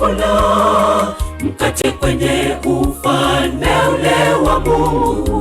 atakayekula mkate kwenye ufalme ule wa Mungu.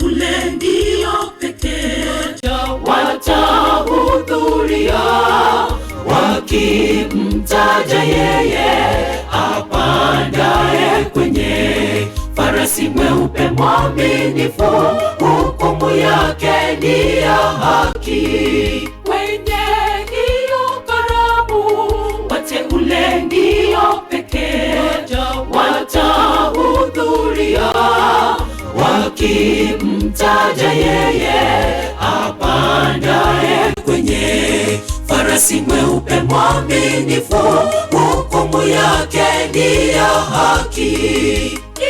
Ule ndio pekee watahudhuria, wakimtaja yeye apandaye kwenye farasi mweupe mwaminifu, hukumu yake ni ya haki. Kwenye hiyo karamu wateule ndio pekee watahudhuria, wakimtaja yeye apandaye kwenye farasi mweupe mwaminifu, hukumu yake ni ya haki. Ni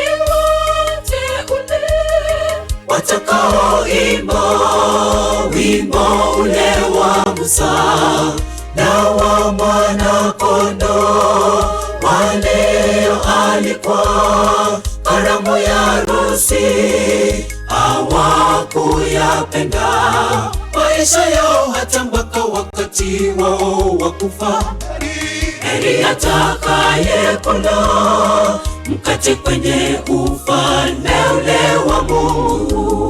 wateule watakaoimba wimbo ule wa Musa na wa Mwana-Kondoo, walioalikwa karamu ya harusi hawakuyapenda maisha yao hata mpaka wakati wao wa kufa. Heri atakayekula mkate kwenye ufalme ule wa Mungu.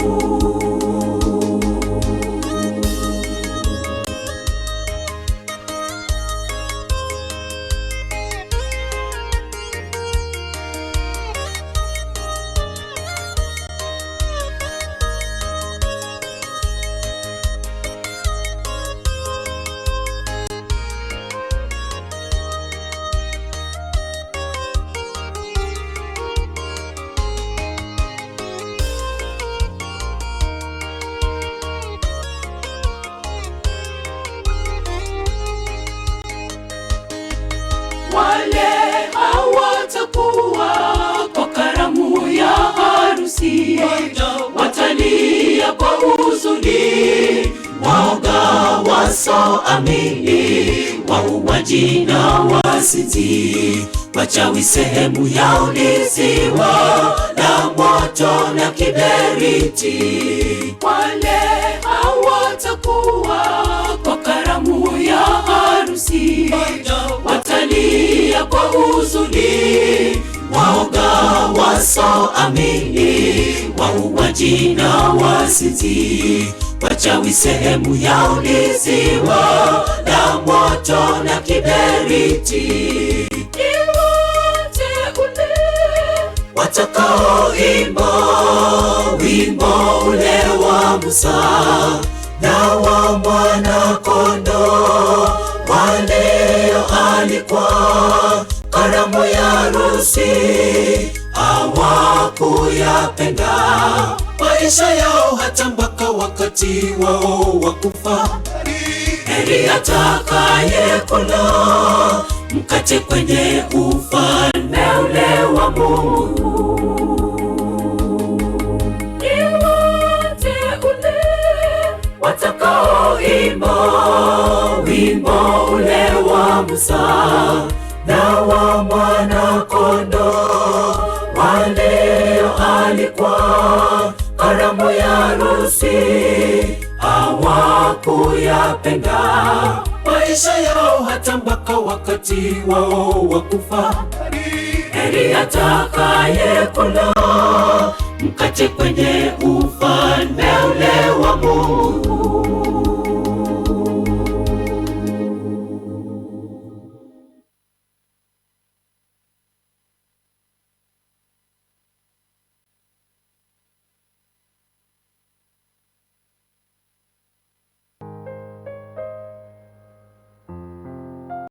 Wale hawatakuwa kwa karamu ya harusi, watalia kwa huzuni, waoga wasioamini, wauaji na wazinzi, wachawi sehemu yao ni ziwa la moto na kiberiti. Wale hawatakuwa kwa karamu ya harusi, watalia kwa huzuni, waoga wasioamini, wauaji na wazinzi, wachawi sehemu yao ni ziwa la moto na kiberiti. Ni wateule watakaoimba wimbo ule wa Musa na wa Mwana-Kondoo, walioalikwa karamu ya harusi hawakuyapenda maisha yao hata mpaka wakati wao wa kufa. Heri atakayekula mkate kwenye ufalme ule wa Mungu. Ni wateule watakaoimba wimbo ule wa Musa na wa Mwana-Kondoo, walioalikwa karamu ya harusi hawakuyapenda maisha yao hata mpaka wakati wao wa kufa. Heri atakayekula mkate kwenye ufalme ule wa Mungu.